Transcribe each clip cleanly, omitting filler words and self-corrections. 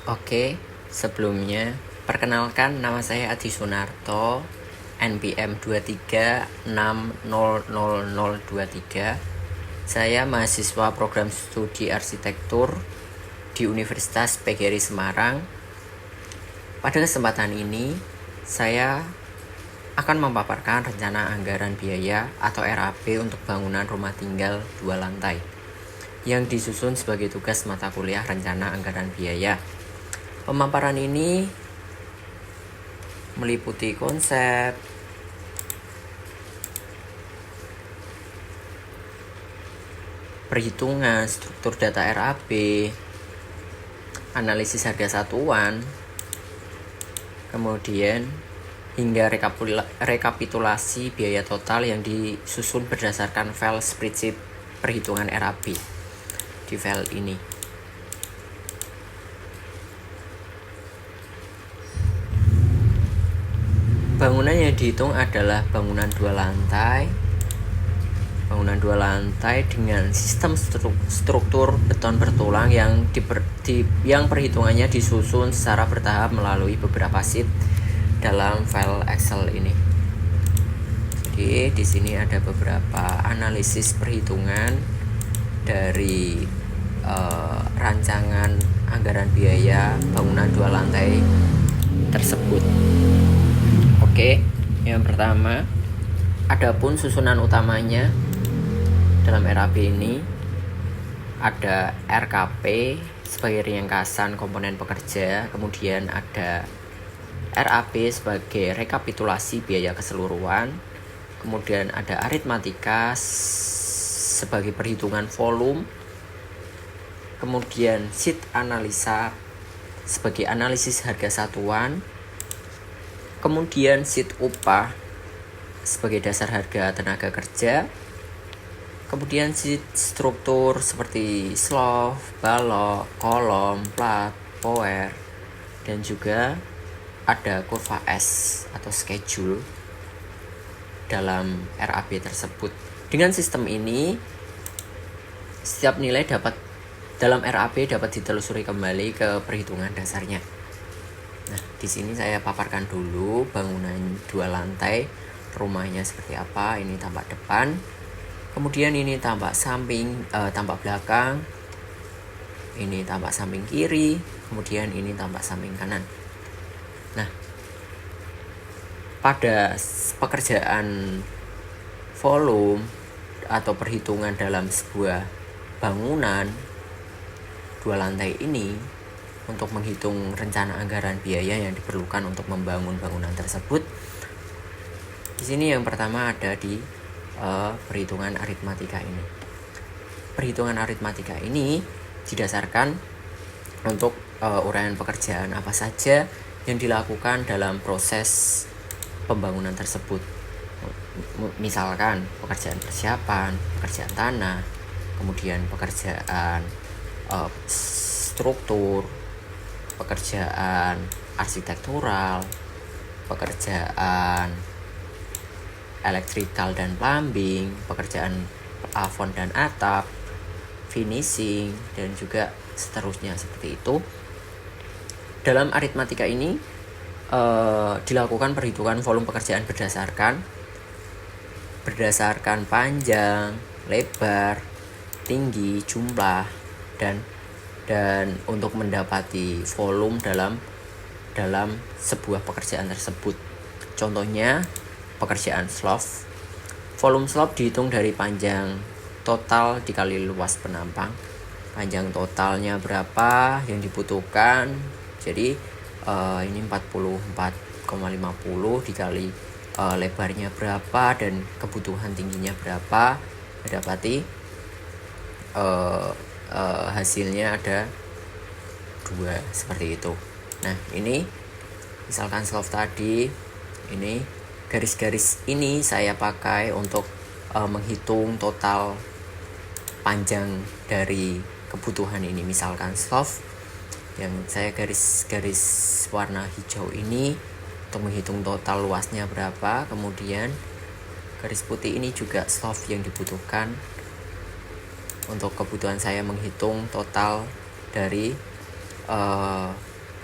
Oke, sebelumnya perkenalkan nama saya Adi Sunarto, NPM 23600023. Saya mahasiswa program studi arsitektur di Universitas PGRI Semarang. Pada kesempatan ini, saya akan memaparkan rencana anggaran biaya atau RAB untuk bangunan rumah tinggal 2 lantai yang disusun sebagai tugas mata kuliah rencana anggaran biaya. Pemaparan ini meliputi konsep, perhitungan struktur data RAB, analisis harga satuan, kemudian hingga rekapitulasi biaya total yang disusun berdasarkan file spreadsheet perhitungan RAB di file ini. Bangunan yang dihitung adalah bangunan 2 lantai. Bangunan 2 lantai dengan sistem struktur beton bertulang yang perhitungannya disusun secara bertahap melalui beberapa sheet dalam file Excel ini. Jadi di sini ada beberapa analisis perhitungan dari rancangan anggaran biaya bangunan 2 lantai tersebut. Oke, yang pertama, adapun susunan utamanya dalam RAB ini ada RKP sebagai ringkasan komponen pekerja, kemudian ada RAB sebagai rekapitulasi biaya keseluruhan, kemudian ada aritmatika sebagai perhitungan volume, kemudian sheet analisa sebagai analisis harga satuan, kemudian sheet upah sebagai dasar harga tenaga kerja, kemudian sheet struktur seperti slope, balok, kolom, plat, power, dan juga ada kurva S atau schedule dalam RAB tersebut. Dengan sistem ini, setiap nilai dalam RAB dapat ditelusuri kembali ke perhitungan dasarnya. Nah, di sini saya paparkan dulu bangunan 2 lantai, rumahnya seperti apa. Ini tampak depan, kemudian ini tampak samping, tampak belakang, ini tampak samping kiri, kemudian ini tampak samping kanan. Nah, pada pekerjaan volume atau perhitungan dalam sebuah bangunan 2 lantai ini, untuk menghitung rencana anggaran biaya yang diperlukan untuk membangun bangunan tersebut, di sini yang pertama ada di perhitungan aritmatika ini. Perhitungan aritmatika ini didasarkan untuk uraian pekerjaan apa saja yang dilakukan dalam proses pembangunan tersebut. Misalkan pekerjaan persiapan, pekerjaan tanah, kemudian pekerjaan struktur, pekerjaan arsitektural, pekerjaan elektrikal dan plumbing, pekerjaan plafon dan atap, finishing, dan juga seterusnya seperti itu. Dalam aritmatika ini dilakukan perhitungan volume pekerjaan berdasarkan panjang, lebar, tinggi, jumlah, dan untuk mendapati volume dalam sebuah pekerjaan tersebut. Contohnya pekerjaan slope. Volume slope dihitung dari panjang total dikali luas penampang. Panjang totalnya berapa yang dibutuhkan. Jadi ini 44,50 dikali lebarnya berapa dan kebutuhan tingginya berapa. Dapati hasilnya ada 2 seperti itu. Nah, ini misalkan slope tadi, ini garis-garis ini saya pakai untuk menghitung total panjang dari kebutuhan ini. Misalkan slope yang saya garis-garis warna hijau ini untuk menghitung total luasnya berapa, kemudian garis putih ini juga slope yang dibutuhkan untuk kebutuhan saya menghitung total dari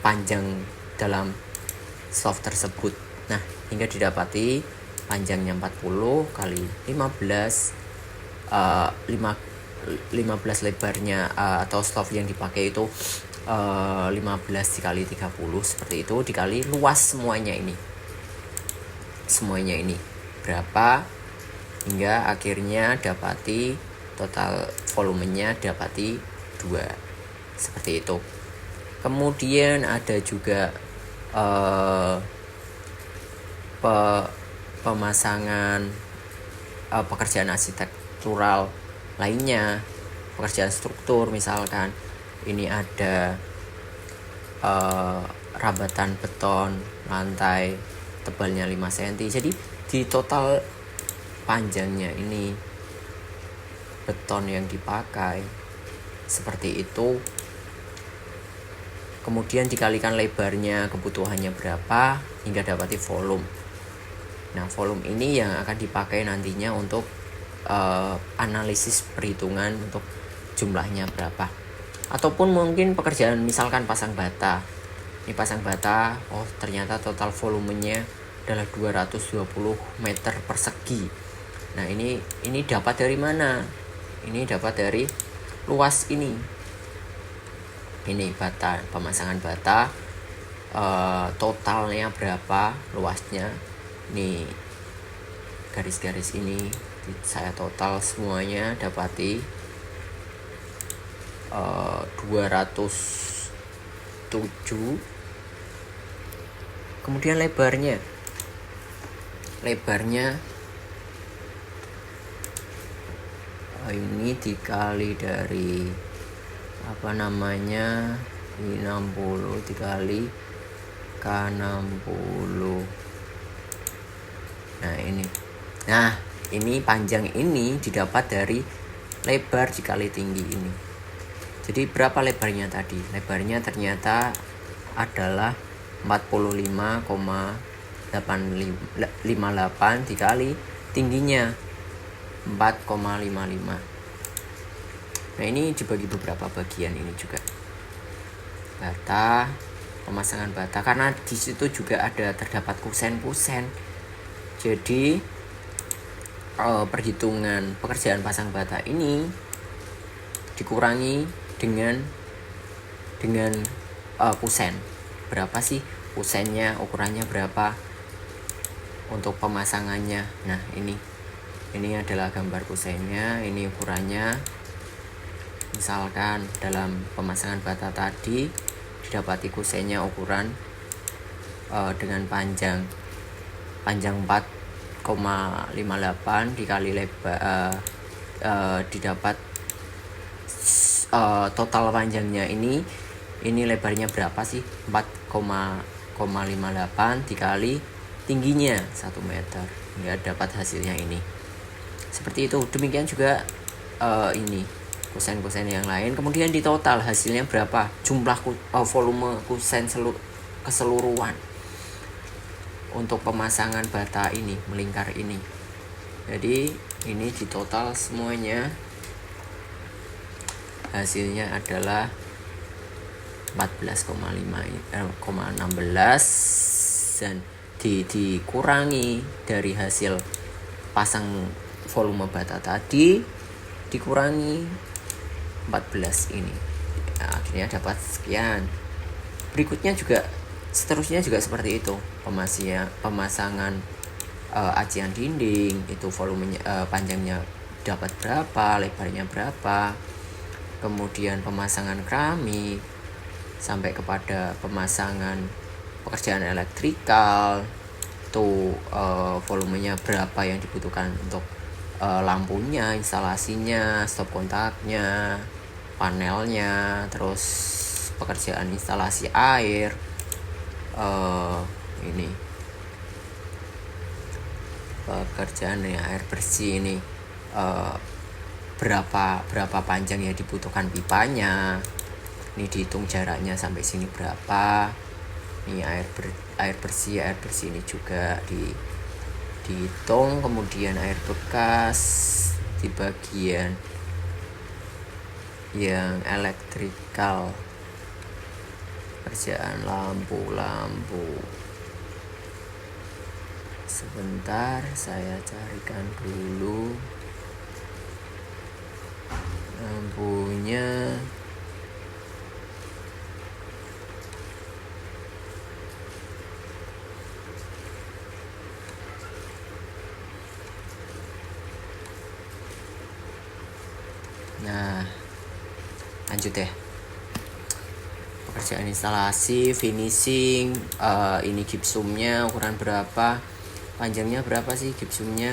panjang dalam slot tersebut. Nah, hingga didapati panjangnya 40 kali 15 lebarnya atau slot yang dipakai itu 15 dikali 30 seperti itu, dikali luas semuanya ini berapa, hingga akhirnya dapati total volumenya dapati 2 seperti itu. Kemudian ada juga pemasangan pekerjaan arsitektural lainnya, pekerjaan struktur. Misalkan ini ada rabatan beton lantai tebalnya 5 cm. Jadi di total panjangnya ini beton yang dipakai seperti itu, kemudian dikalikan lebarnya, kebutuhannya berapa, hingga dapati volume. Nah, volume ini yang akan dipakai nantinya untuk analisis perhitungan untuk jumlahnya berapa. Ataupun mungkin pekerjaan misalkan pasang bata. Ini pasang bata, oh ternyata total volumenya adalah 220 meter persegi. Nah, ini dapat dari mana? Ini dapat dari luas ini. Ini bata, pemasangan bata, totalnya berapa, luasnya. Ini garis-garis ini saya total semuanya dapati 207. Kemudian lebarnya ini dikali dari 60 dikali K60. Nah ini panjang ini didapat dari lebar dikali tinggi ini. Jadi berapa lebarnya tadi? Lebarnya ternyata adalah 45,58 dikali tingginya 4,55. Nah, ini dibagi beberapa bagian ini juga. Bata, pemasangan bata, karena di situ juga terdapat kusen-kusen. Jadi perhitungan pekerjaan pasang bata ini dikurangi dengan kusen. Berapa sih kusennya, ukurannya berapa untuk pemasangannya. Nah, ini adalah gambar kusennya, ini ukurannya. Misalkan dalam pemasangan bata tadi didapati kusennya ukuran dengan panjang 4,58 dikali lebar, didapat total panjangnya ini lebarnya berapa sih? 4,58 dikali tingginya 1 meter, hingga dapat hasilnya ini. Seperti itu. Demikian juga ini kusen-kusen yang lain. Kemudian di total hasilnya berapa? Jumlah volume kusen keseluruhan untuk pemasangan bata ini, melingkar ini. Jadi ini di total semuanya hasilnya adalah 14,16 dan dikurangi dari hasil pasang volume bata tadi, dikurangi 14 ini. Nah, akhirnya dapat sekian. Berikutnya juga seterusnya juga seperti itu. Pemasangan acian dinding, itu volumenya panjangnya dapat berapa, lebarnya berapa. Kemudian pemasangan keramik sampai kepada pemasangan pekerjaan elektrikal, itu volumenya berapa yang dibutuhkan untuk lampunya, instalasinya, stop kontaknya, panelnya, terus pekerjaan instalasi air, ini pekerjaan air bersih ini, berapa panjang yang dibutuhkan pipanya, ini dihitung jaraknya sampai sini berapa. Ini air bersih ini juga dihitung. Kemudian air bekas di bagian yang elektrikal Pekerjaan lampu. Sebentar, saya carikan dulu lampunya. Nah, lanjut ya. Pekerjaan instalasi, finishing, ini gipsumnya ukuran berapa, panjangnya berapa sih gipsumnya,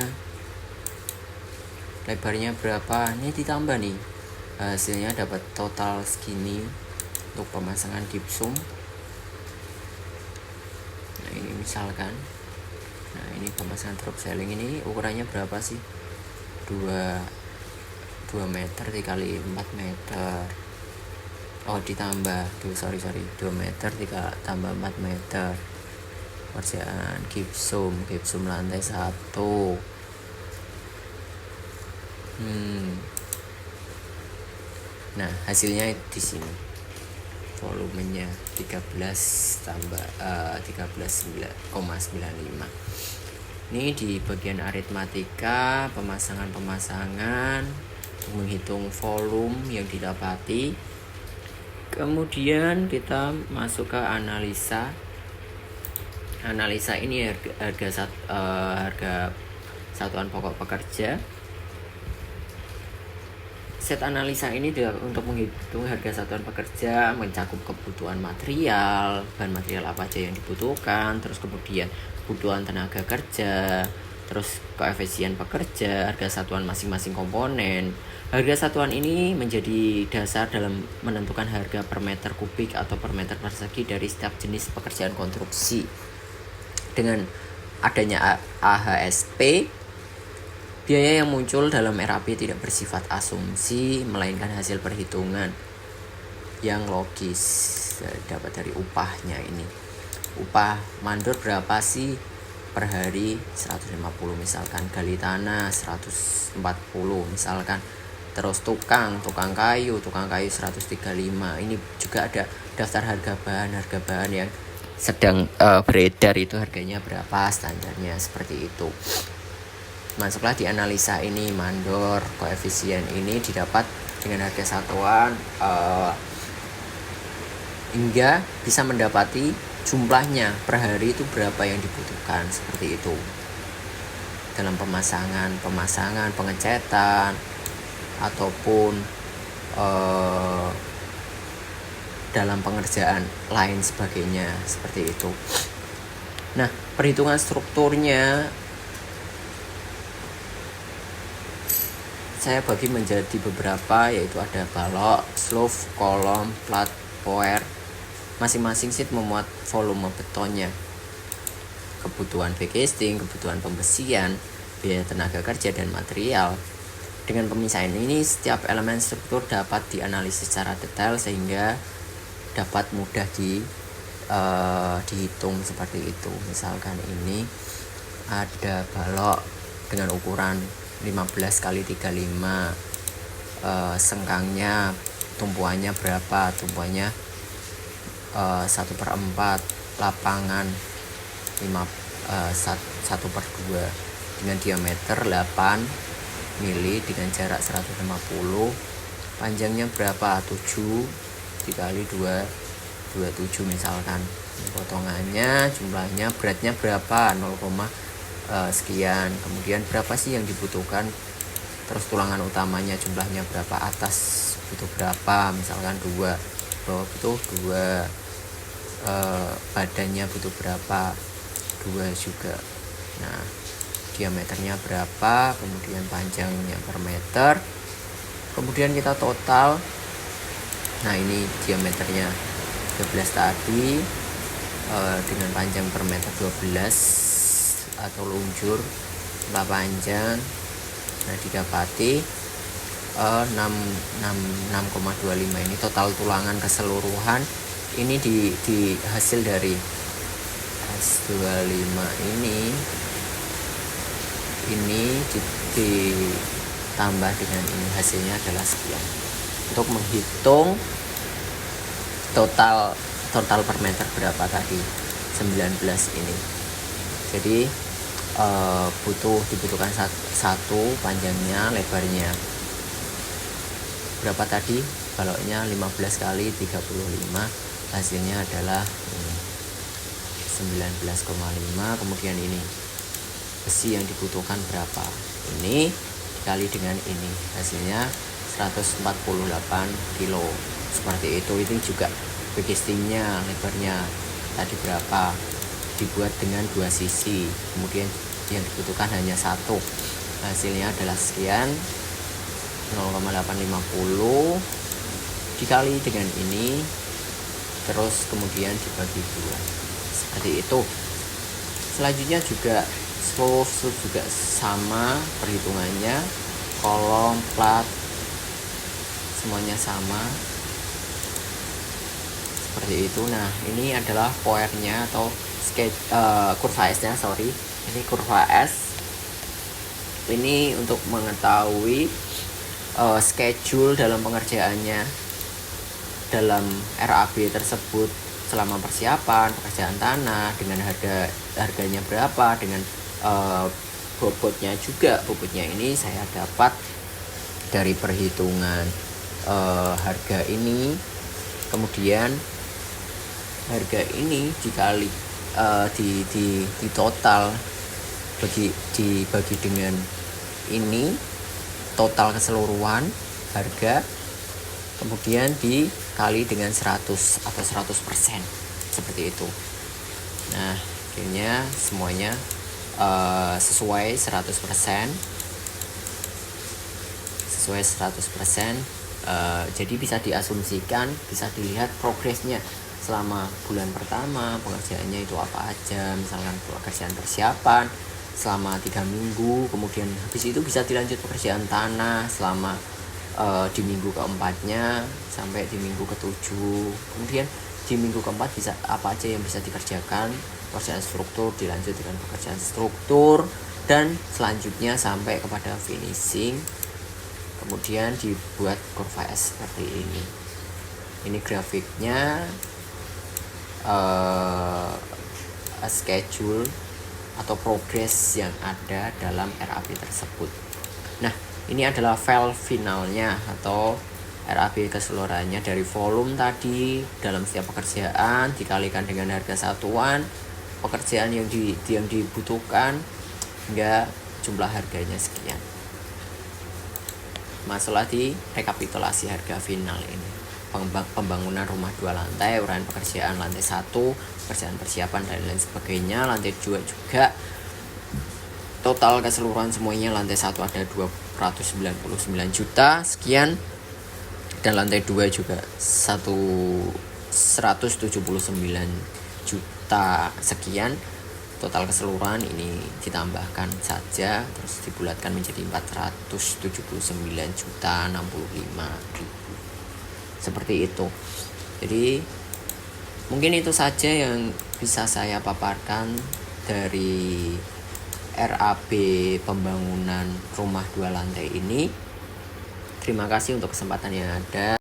lebarnya berapa, ini ditambah nih, hasilnya dapat total segini untuk pemasangan gipsum. Nah ini misalkan, nah ini pemasangan drop ceiling ini ukurannya berapa sih, 2 meter dikali 4 meter. Oh ditambah, 2 meter tambah 4 meter. Pekerjaan gipsum lantai 1. Nah hasilnya di sini, volumenya 13,95. Ini di bagian aritmatika, pemasangan menghitung volume yang didapati. Kemudian kita masuk ke analisa. Analisa ini harga satuan pokok pekerja. Set analisa ini untuk menghitung harga satuan pekerja, mencakup kebutuhan material, bahan material apa aja yang dibutuhkan, terus kemudian kebutuhan tenaga kerja, terus koefisien pekerja, harga satuan masing-masing komponen. Harga satuan ini menjadi dasar dalam menentukan harga per meter kubik atau per meter persegi dari setiap jenis pekerjaan konstruksi. Dengan adanya AHSP, biaya yang muncul dalam RAP tidak bersifat asumsi, melainkan hasil perhitungan yang logis dapat dari upahnya ini. Upah mandor berapa sih per hari? 150 misalkan. Gali tanah 140 misalkan. Terus tukang kayu 135. Ini juga ada daftar harga bahan yang sedang beredar, itu harganya berapa, standarnya seperti itu. Masuklah di analisa ini, mandor, koefisien ini didapat dengan harga satuan hingga bisa mendapati jumlahnya per hari itu berapa yang dibutuhkan, seperti itu. Dalam pemasangan, pengecetan, ataupun dalam pengerjaan lain sebagainya, seperti itu. Nah, perhitungan strukturnya saya bagi menjadi beberapa, yaitu ada balok, slope, kolom, plat, poer. Masing-masing sheet memuat volume betonnya, kebutuhan backcasting, kebutuhan pembesian, biaya tenaga kerja dan material. Dengan pemisahan ini, setiap elemen struktur dapat dianalisis secara detail sehingga dapat mudah dihitung seperti itu. Misalkan ini ada balok dengan ukuran 15 kali 35, sengkangnya tumpuannya berapa, tumpuannya 1/4, lapangan 1/2 dengan diameter 8 mili dengan jarak 150, panjangnya berapa, 7 dikali 27 misalkan. Potongannya, jumlahnya, beratnya berapa, 0, sekian. Kemudian berapa sih yang dibutuhkan, terus tulangan utamanya jumlahnya berapa, atas butuh berapa, misalkan 2, bawah butuh 2, badannya butuh berapa, 2 juga. Nah, diameternya berapa, kemudian panjangnya per meter, kemudian kita total. Nah ini diameternya 12 tadi, dengan panjang per meter 12 atau luncur sebelah panjang. Nah didapati 6,25. Ini total tulangan keseluruhan. Ini di hasil dari S25 ini ditambah dengan ini, hasilnya adalah sekian. Untuk menghitung total total per meter berapa tadi, 19 ini. Jadi dibutuhkan satu panjangnya, lebarnya berapa tadi, baloknya 15 kali 35, hasilnya adalah 19,5. Kemudian ini besi yang dibutuhkan berapa, ini dikali dengan ini, hasilnya 148 kilo. Seperti itu. Ini juga backcastingnya, lebarnya tadi berapa, dibuat dengan 2 sisi, kemudian yang dibutuhkan hanya satu, hasilnya adalah sekian, 0,850 dikali dengan ini, terus kemudian dibagi 2, seperti itu. Selanjutnya juga slope juga sama perhitungannya, kolom, plat, semuanya sama seperti itu. Nah, ini adalah powernya atau kurva S-nya, ini kurva S. Ini untuk mengetahui schedule dalam pengerjaannya dalam RAB tersebut selama persiapan pekerjaan tanah, dengan harganya berapa, dengan bobotnya juga. Bobotnya ini saya dapat dari perhitungan harga ini, kemudian harga ini dikali di total, dibagi dengan ini total keseluruhan harga, kemudian dikali dengan 100 atau 100%, seperti itu. Nah, akhirnya semuanya sesuai 100%. Jadi bisa diasumsikan, bisa dilihat progresnya selama bulan pertama pengerjaannya itu apa aja. Misalkan pekerjaan persiapan selama 3 minggu, kemudian habis itu bisa dilanjut pekerjaan tanah selama di minggu keempatnya sampai di minggu ke-7. Kemudian di minggu keempat bisa apa aja yang bisa dikerjakan, pekerjaan struktur dilanjut dengan pekerjaan struktur, dan selanjutnya sampai kepada finishing. Kemudian dibuat kurva S seperti ini. Ini grafiknya, schedule atau progress yang ada dalam RAB tersebut. Nah, ini adalah file finalnya atau RAB keseluruhannya dari volume tadi dalam setiap pekerjaan dikalikan dengan harga satuan pekerjaan yang dibutuhkan hingga jumlah harganya sekian. Masuklah di rekapitulasi harga final ini. Pembangunan rumah 2 lantai, uraian pekerjaan lantai 1, pekerjaan persiapan dan lain sebagainya. Lantai 2 juga total keseluruhan semuanya, lantai 1 ada 299 juta sekian, dan lantai 2 juga 179 juta sekian. Total keseluruhan ini ditambahkan saja, terus dibulatkan menjadi 479 juta 65 ribu. Seperti itu. Jadi mungkin itu saja yang bisa saya paparkan dari RAB pembangunan rumah 2 lantai ini. Terima kasih untuk kesempatan yang ada.